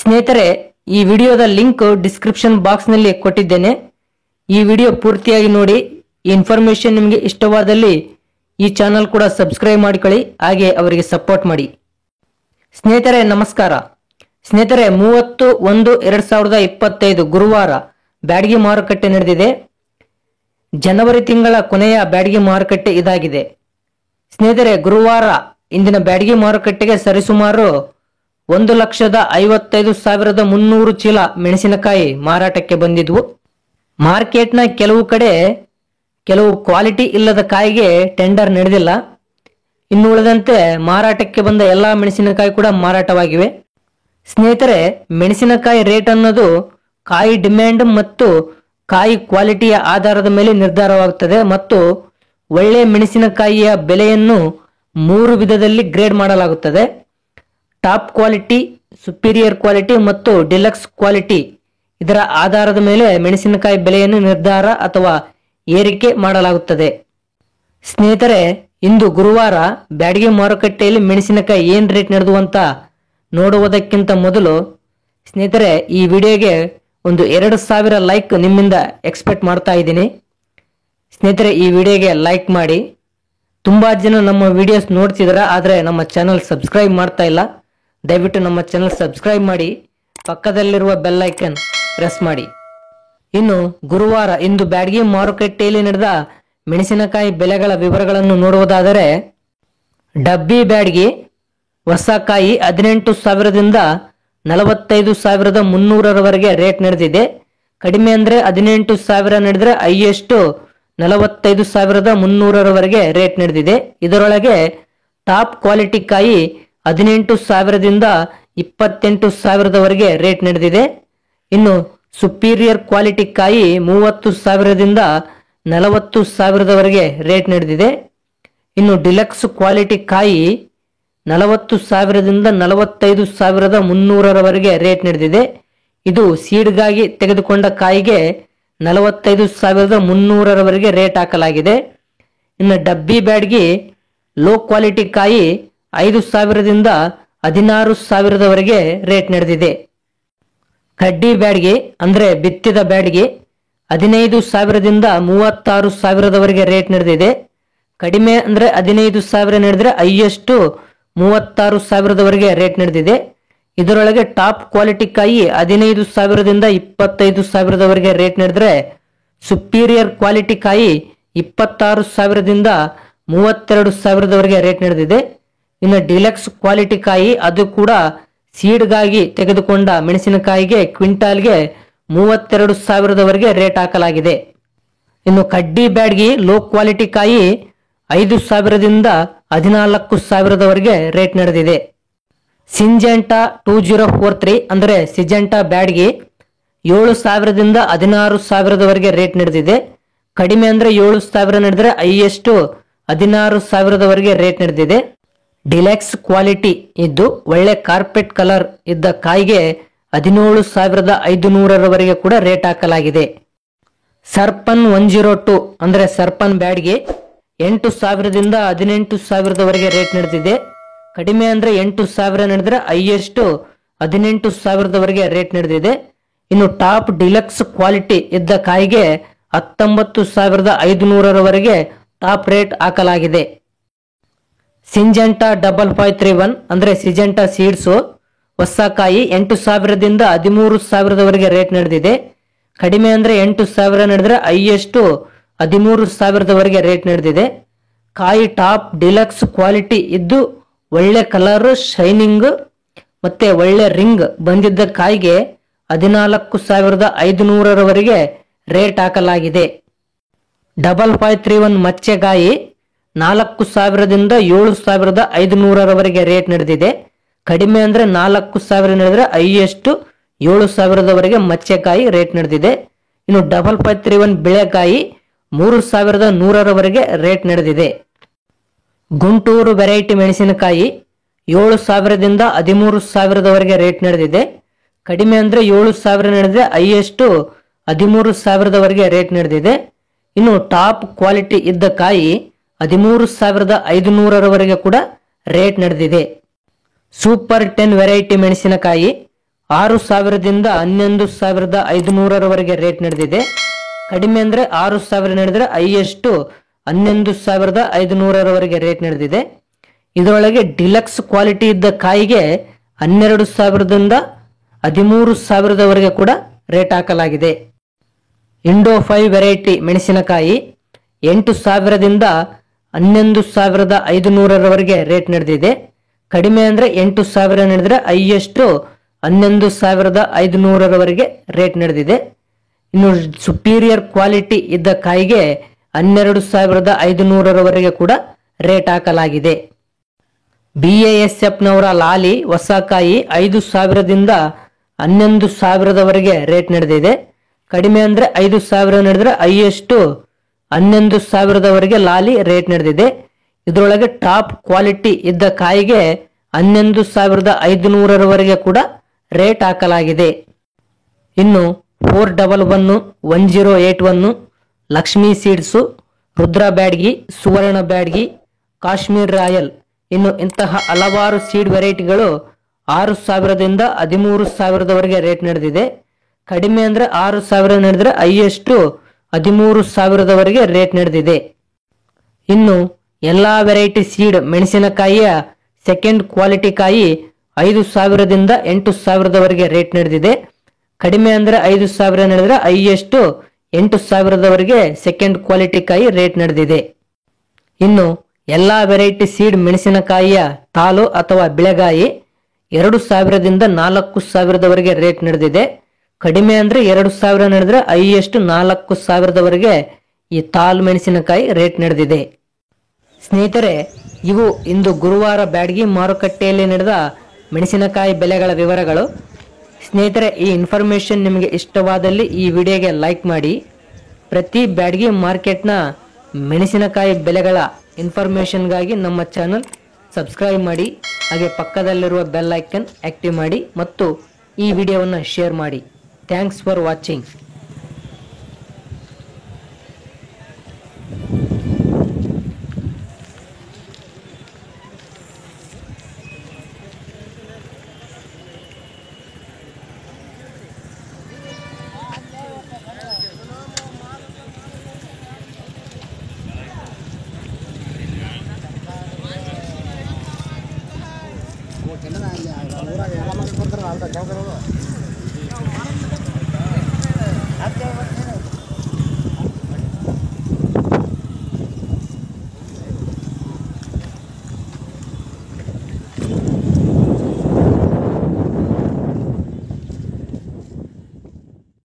ಸ್ನೇಹಿತರೆ, ಈ ವಿಡಿಯೋದ ಲಿಂಕ್ ಡಿಸ್ಕ್ರಿಪ್ಷನ್ ಬಾಕ್ಸ್ ನಲ್ಲಿ ಕೊಟ್ಟಿದ್ದೇನೆ. ಈ ವಿಡಿಯೋ ಪೂರ್ತಿಯಾಗಿ ನೋಡಿ. ಈ ಇನ್ಫಾರ್ಮೇಶನ್ ನಿಮಗೆ ಇಷ್ಟವಾದಲ್ಲಿ ಈ ಚಾನಲ್ ಕೂಡ ಸಬ್ಸ್ಕ್ರೈಬ್ ಮಾಡಿಕೊಳ್ಳಿ, ಹಾಗೆ ಅವರಿಗೆ ಸಪೋರ್ಟ್ ಮಾಡಿ. ಸ್ನೇಹಿತರೆ ನಮಸ್ಕಾರ. ಸ್ನೇಹಿತರೆ, 30/1/2025 ಗುರುವಾರ ಬ್ಯಾಡಗಿ ಮಾರುಕಟ್ಟೆ ನಡೆದಿದೆ. ಜನವರಿ ತಿಂಗಳ ಕೊನೆಯ ಬ್ಯಾಡಗಿ ಮಾರುಕಟ್ಟೆ ಇದಾಗಿದೆ. ಸ್ನೇಹಿತರೆ, ಗುರುವಾರ ಇಂದಿನ ಬ್ಯಾಡಗಿ ಮಾರುಕಟ್ಟೆಗೆ ಸರಿಸುಮಾರು 1,55,300 ಚೀಲ ಮೆಣಸಿನಕಾಯಿ ಮಾರಾಟಕ್ಕೆ ಬಂದಿದ್ವು. ಮಾರ್ಕೆಟ್ನ ಕೆಲವು ಕಡೆ ಕೆಲವು ಕ್ವಾಲಿಟಿ ಇಲ್ಲದ ಕಾಯಿಗೆ ಟೆಂಡರ್ ನಡೆದಿಲ್ಲ. ಇನ್ನು ಉಳಿದಂತೆ ಮಾರಾಟಕ್ಕೆ ಬಂದ ಎಲ್ಲಾ ಮೆಣಸಿನಕಾಯಿ ಕೂಡ ಮಾರಾಟವಾಗಿವೆ. ಸ್ನೇಹಿತರೆ, ಮೆಣಸಿನಕಾಯಿ ರೇಟ್ ಅನ್ನೋದು ಕಾಯಿ ಡಿಮ್ಯಾಂಡ್ ಮತ್ತು ಕಾಯಿ ಕ್ವಾಲಿಟಿಯ ಆಧಾರದ ಮೇಲೆ ನಿರ್ಧಾರವಾಗುತ್ತದೆ ಮತ್ತು ಒಳ್ಳೆ ಮೆಣಸಿನಕಾಯಿಯ ಬೆಲೆಯನ್ನು 3 ವಿಧದಲ್ಲಿ ಗ್ರೇಡ್ ಮಾಡಲಾಗುತ್ತದೆ. ಟಾಪ್ ಕ್ವಾಲಿಟಿ, ಸುಪೀರಿಯರ್ ಕ್ವಾಲಿಟಿ ಮತ್ತು ಡಿಲಕ್ಸ್ ಕ್ವಾಲಿಟಿ. ಇದರ ಆಧಾರದ ಮೇಲೆ ಮೆಣಸಿನಕಾಯಿ ಬೆಲೆಯನ್ನು ನಿರ್ಧಾರ ಅಥವಾ ಏರಿಕೆ ಮಾಡಲಾಗುತ್ತದೆ. ಸ್ನೇಹಿತರೆ, ಇಂದು ಗುರುವಾರ ಬ್ಯಾಡಗಿ ಮಾರುಕಟ್ಟೆಯಲ್ಲಿ ಮೆಣಸಿನಕಾಯಿ ಏನ್ ರೇಟ್ ನಡೆದು ಅಂತ ನೋಡುವುದಕ್ಕಿಂತ ಮೊದಲು ಸ್ನೇಹಿತರೆ, ಈ ವಿಡಿಯೋಗೆ ಒಂದು 2,000 ಲೈಕ್ ನಿಮ್ಮಿಂದ ಎಕ್ಸ್ಪೆಕ್ಟ್ ಮಾಡ್ತಾ ಇದ್ದೀನಿ. ಸ್ನೇಹಿತರೆ, ಈ ವಿಡಿಯೋಗೆ ಲೈಕ್ ಮಾಡಿ. ತುಂಬಾ ಜನ ನಮ್ಮ ವಿಡಿಯೋಸ್ ನೋಡ್ತಿದಾರ, ಆದ್ರೆ ನಮ್ಮ ಚಾನಲ್ ಸಬ್ಸ್ಕ್ರೈಬ್ ಮಾಡ್ತಾ ಇಲ್ಲ. ದಯವಿಟ್ಟು ನಮ್ಮ ಚಾನಲ್ ಸಬ್ಸ್ಕ್ರೈಬ್ ಮಾಡಿ, ಪಕ್ಕದಲ್ಲಿರುವ ಬೆಲ್ ಐಕನ್ ಪ್ರೆಸ್ ಮಾಡಿ. ಇನ್ನು ಗುರುವಾರ ಇಂದು ಬ್ಯಾಡಗಿ ಮಾರುಕಟ್ಟೆಯಲ್ಲಿ ನಡೆದ ಮೆಣಸಿನಕಾಯಿ ಬೆಲೆಗಳ ವಿವರಗಳನ್ನು ನೋಡುವುದಾದರೆ, ಡಬ್ಬಿ ಬ್ಯಾಡಗಿ ಹೊಸ ಕಾಯಿ 18,000ದಿಂದ 45,300ರವರೆಗೆ ರೇಟ್ ನಡೆದಿದೆ. ಕಡಿಮೆ ಅಂದ್ರೆ 18,000 ನಡೆದ್ರೆ ಹೈಯೆಸ್ಟ್ 45,300ರವರೆಗೆ ರೇಟ್ ನಡೆದಿದೆ. ಇದರೊಳಗೆ ಟಾಪ್ ಕ್ವಾಲಿಟಿ ಕಾಯಿ 18,000ದಿಂದ 28,000ರವರೆಗೆ ರೇಟ್ ನಡೆದಿದೆ. ಇನ್ನು ಸುಪೀರಿಯರ್ ಕ್ವಾಲಿಟಿ ಕಾಯಿ 30,000ದಿಂದ 40,000ರವರೆಗೆ ರೇಟ್ ನಡೆದಿದೆ. ಇನ್ನು ಡಿಲಕ್ಸ್ ಕ್ವಾಲಿಟಿ ಕಾಯಿ 40,000ದಿಂದ 45,300ರವರೆಗೆ ರೇಟ್ ನಡೆದಿದೆ. ಇದು ಸೀಡ್ಗಾಗಿ ತೆಗೆದುಕೊಂಡ ಕಾಯಿಗೆ 45,300ರವರೆಗೆ ರೇಟ್ ಹಾಕಲಾಗಿದೆ. ಇನ್ನು ಡಬ್ಬಿ ಬ್ಯಾಡಗಿ ಲೋ ಕ್ವಾಲಿಟಿ ಕಾಯಿ 5,000ದಿಂದ 16,000ರವರೆಗೆ ರೇಟ್ ನಡೆದಿದೆ. ಕಡ್ಡಿ ಬ್ಯಾಡಗಿ ಅಂದ್ರೆ ಬಿತ್ತಿದ ಬ್ಯಾಡಗಿ 15,000ದಿಂದ 36,000ರವರೆಗೆ ರೇಟ್ ನಡೆದಿದೆ. ಕಡಿಮೆ ಅಂದ್ರೆ 15,000 ನಡೆದ್ರೆ ಹೈಯೆಸ್ಟ್ 36,000ರವರೆಗೆ ರೇಟ್ ನಡೆದಿದೆ. ಇದರೊಳಗೆ ಟಾಪ್ ಕ್ವಾಲಿಟಿ ಕಾಯಿ 15,000ದಿಂದ 25,000ರವರೆಗೆ ರೇಟ್ ನಡೆದ್ರೆ, ಸುಪೀರಿಯರ್ ಕ್ವಾಲಿಟಿ ಕಾಯಿ 26,000ದಿಂದ 32,000ರವರೆಗೆ ರೇಟ್ ನಡೆದಿದೆ. ಇನ್ನು ಡಿಲಕ್ಸ್ ಕ್ವಾಲಿಟಿ ಕಾಯಿ ಅದು ಕೂಡ ಸೀಡ್ಗಾಗಿ ತೆಗೆದುಕೊಂಡ ಮೆಣಸಿನಕಾಯಿಗೆ ಕ್ವಿಂಟಾಲ್ಗೆ 32,000ರವರೆಗೆ ರೇಟ್ ಹಾಕಲಾಗಿದೆ. ಇನ್ನು ಕಡ್ಡಿ ಬ್ಯಾಡಗಿ ಲೋ ಕ್ವಾಲಿಟಿ ಕಾಯಿ 5,000ದಿಂದ 14,000ರವರೆಗೆ ರೇಟ್ ನಡೆದಿದೆ. ಸಿಂಜೆಂಟಾ 2043 ಅಂದ್ರೆ ಸಿಜೆಂಟಾ ಬ್ಯಾಡಗಿ 7,000ದಿಂದ 16,000ರವರೆಗೆ ರೇಟ್ ನಡೆದಿದೆ. ಕಡಿಮೆ ಅಂದ್ರೆ 7,000 ನಡೆದ್ರೆ ಹೈಯೆಸ್ಟ್ 16,000ರವರೆಗೆ ರೇಟ್ ನಡೆದಿದೆ. ಡಿಲೆಕ್ಸ್ ಕ್ವಾಲಿಟಿ ಇದ್ದು ಒಳ್ಳೆ ಕಾರ್ಪೆಟ್ ಕಲರ್ ಇದ್ದ ಕಾಯಿಗೆ 17,500ರವರೆಗೆ ಕೂಡ ರೇಟ್ ಹಾಕಲಾಗಿದೆ. ಸರ್ಪನ್ 102 ಅಂದ್ರೆ ಸರ್ಪನ್ ಬ್ಯಾಡಗಿ 8,000ದಿಂದ 18,000ರವರೆಗೆ ರೇಟ್ ನಡೆದಿದೆ. ಕಡಿಮೆ ಅಂದ್ರೆ 8,000 ನಡೆದ್ರೆ ಹೈಯೆಸ್ಟ್ 18,000ರವರೆಗೆ ರೇಟ್ ನಡೆದಿದೆ. ಇನ್ನು ಟಾಪ್ ಡಿಲಕ್ಸ್ ಕ್ವಾಲಿಟಿ ಇದ್ದ ಕಾಯಿಗೆ 19,500ರವರೆಗೆ ಟಾಪ್ ರೇಟ್ ಹಾಕಲಾಗಿದೆ. ಸಿಂಜೆಂಟಾ 5531 ಅಂದ್ರೆ ಸಿಜೆಂಟಾ ಸೀಡ್ಸ್ ಹೊಸ ಕಾಯಿ 8,000ದಿಂದ 13,000ರವರೆಗೆ ರೇಟ್ ನಡೆದಿದೆ. ಕಡಿಮೆ ಅಂದ್ರೆ 8,000 ನಡೆದ್ರೆ ಹೈಯೆಸ್ಟ್ 13,000ರವರೆಗೆ ರೇಟ್ ನಡೆದಿದೆ. ಕಾಯಿ ಟಾಪ್ ಡಿಲಕ್ಸ್ ಕ್ವಾಲಿಟಿ ಇದ್ದು ಒಳ್ಳೆ ಕಲರ್, ಶೈನಿಂಗ್ ಮತ್ತೆ ಒಳ್ಳೆ ರಿಂಗ್ ಬಂದಿದ್ದ ಕಾಯಿಗೆ 14,500ರವರೆಗೆ ರೇಟ್ ಹಾಕಲಾಗಿದೆ. 5531 ಮಚ್ಚೆಗಾಯಿ 4,000ದಿಂದ 7,500ರವರೆಗೆ ರೇಟ್ ನಡೆದಿದೆ. ಕಡಿಮೆ ಅಂದ್ರೆ 4,000 ನಡೆದ್ರೆ ಹೈಯೆಸ್ಟ್ 7,000ರವರೆಗೆ ಮಚ್ಚೆಕಾಯಿ ರೇಟ್ ನಡೆದಿದೆ. ಇನ್ನು 5531 ಬೆಳೆಕಾಯಿ 3,100ರವರೆಗೆ ರೇಟ್ ನಡೆದಿದೆ. ಗುಂಟೂರು ವೆರೈಟಿ ಮೆಣಸಿನಕಾಯಿ 7,000ದಿಂದ 13,000ರವರೆಗೆ ರೇಟ್ ನಡೆದಿದೆ. ಕಡಿಮೆ ಅಂದ್ರೆ 7,000 ನಡೆದ್ರೆ ಹೈಯೆಸ್ಟ್ 13,000ರವರೆಗೆ ರೇಟ್ ನಡೆದಿದೆ. ಇನ್ನು ಟಾಪ್ ಕ್ವಾಲಿಟಿ ಇದ್ದ ಕಾಯಿ 13,500ರವರೆಗೆ ಕೂಡ ರೇಟ್ ನಡೆದಿದೆ. ಸೂಪರ್ 10 ವೆರೈಟಿ ಮೆಣಸಿನಕಾಯಿ 6,000ದಿಂದ 11,500ರವರೆಗೆ ರೇಟ್ ನಡೆದಿದೆ. ಕಡಿಮೆ ಅಂದ್ರೆ 6,000 ನಡೆದ್ರೆ ಹೈಯೆಸ್ಟ್ 11,500ರವರೆಗೆ ರೇಟ್ ನಡೆದಿದೆ. ಇದರೊಳಗೆ ಡಿಲಕ್ಸ್ ಕ್ವಾಲಿಟಿ ಇದ್ದ ಕಾಯಿಗೆ 12,000ದಿಂದ 13,000ರವರೆಗೆ ಕೂಡ ರೇಟ್ ಹಾಕಲಾಗಿದೆ. ಇಂಡೋ 5 ವೆರೈಟಿ ಮೆಣಸಿನಕಾಯಿ 8,000ದಿಂದ 11,500ರವರೆಗೆ ರೇಟ್ ನಡೆದಿದೆ. ಕಡಿಮೆ ಅಂದ್ರೆ 8,000 ನಡೆದ್ರೆ ಹೈಯೆಸ್ಟ್ 11,500ರವರೆಗೆ ರೇಟ್ ನಡೆದಿದೆ. ಇನ್ನು ಸುಪೀರಿಯರ್ ಕ್ವಾಲಿಟಿ ಇದ್ದ ಕಾಯಿಗೆ 12,500ರವರೆಗೆ ಕೂಡ ರೇಟ್ ಹಾಕಲಾಗಿದೆ. BASF ನವರ ಲಾಲಿ ಹೊಸ ಕಾಯಿ 5,000ದಿಂದ 11,000ರವರೆಗೆ ರೇಟ್ ನಡೆದಿದೆ. ಕಡಿಮೆ ಅಂದ್ರೆ 5,000 ನಡೆದ್ರೆ ಹೈಯೆಸ್ಟ್ 11,000ರವರೆಗೆ ಲಾಲಿ ರೇಟ್ ನಡೆದಿದೆ. ಇದರೊಳಗೆ ಟಾಪ್ ಕ್ವಾಲಿಟಿ ಇದ್ದ ಕಾಯಿಗೆ 11,500ರವರೆಗೆ ಕೂಡ ರೇಟ್ ಹಾಕಲಾಗಿದೆ. ಇನ್ನು 411, 1081, ಲಕ್ಷ್ಮೀ ಸೀಡ್ಸು, ರುದ್ರ ಬ್ಯಾಡ್ಗಿ, ಸುವರ್ಣ ಬ್ಯಾಡ್ಗಿ, ಕಾಶ್ಮೀರ್ ರಾಯಲ್ ಇನ್ನು ಇಂತಹ ಹಲವಾರು ಸೀಡ್ ವೆರೈಟಿಗಳು 6,000ದಿಂದ 13,000ರವರೆಗೆ ರೇಟ್ ನಡೆದಿದೆ. ಕಡಿಮೆ ಅಂದ್ರೆ 6,000 ನಡೆದ್ರೆ ಹೈಯೆಸ್ಟ್ 13,000ರವರೆಗೆ ರೇಟ್ ನಡೆದಿದೆ. ಇನ್ನು ಎಲ್ಲಾ ವೆರೈಟಿ ಸೀಡ್ ಮೆಣಸಿನಕಾಯಿಯ ಸೆಕೆಂಡ್ ಕ್ವಾಲಿಟಿ ಕಾಯಿ 5,000ದಿಂದ 8,000ರವರೆಗೆ ರೇಟ್ ನಡೆದಿದೆ. ಕಡಿಮೆ ಅಂದ್ರೆ 5,000 ನಡೆದ್ರೆ ಹೈಯೆಸ್ಟ್ 8,000ರವರೆಗೆ ಸೆಕೆಂಡ್ ಕ್ವಾಲಿಟಿ ಕಾಯಿ ರೇಟ್ ನಡೆದಿದೆ. ಇನ್ನು ಎಲ್ಲಾ ವೆರೈಟಿ ಸೀಡ್ ಮೆಣಸಿನಕಾಯಿಯ ತಾಲು ಅಥವಾ ಬಿಳೆಗಾಯಿ 2,000ದಿಂದ 4,000ರವರೆಗೆ ರೇಟ್ ನಡೆದಿದೆ. ಕಡಿಮೆ ಅಂದ್ರೆ 2,000 ನಡೆದ್ರೆ ಹೈಯೆಸ್ಟ್ 4,000ರವರೆಗೆ ಈ ತಾಲು ಮೆಣಸಿನಕಾಯಿ ರೇಟ್ ನಡೆದಿದೆ. ಸ್ನೇಹಿತರೆ, ಇವು ಇಂದು ಗುರುವಾರ ಬ್ಯಾಡಗಿ ಮಾರುಕಟ್ಟೆಯಲ್ಲಿ ನಡೆದ ಮೆಣಸಿನಕಾಯಿ ಬೆಲೆಗಳ ವಿವರಗಳು. ಸ್ನೇಹಿತರೆ, ಈ ಇನ್ಫಾರ್ಮೇಶನ್ ನಿಮಗೆ ಇಷ್ಟವಾದಲ್ಲಿ ಈ ವಿಡಿಯೋಗೆ ಲೈಕ್ ಮಾಡಿ. ಪ್ರತಿ ಬ್ಯಾಡಗಿ ಮಾರ್ಕೆಟ್ನ ಮೆಣಸಿನಕಾಯಿ ಬೆಲೆಗಳ ಇನ್ಫಾರ್ಮೇಶನ್ಗಾಗಿ ನಮ್ಮ ಚಾನಲ್ ಸಬ್ಸ್ಕ್ರೈಬ್ ಮಾಡಿ. ಹಾಗೆ ಪಕ್ಕದಲ್ಲಿರುವ ಬೆಲ್ ಐಕನ್ ಆಕ್ಟಿವ್ ಮಾಡಿ ಮತ್ತು ಈ ವಿಡಿಯೋವನ್ನು ಶೇರ್ ಮಾಡಿ. Thanks for watching. ಊರಾಗ ಎಲ್ಲ ಮಕ್ಕಳು ಬರ್ತಾರ ಅರ್ಧ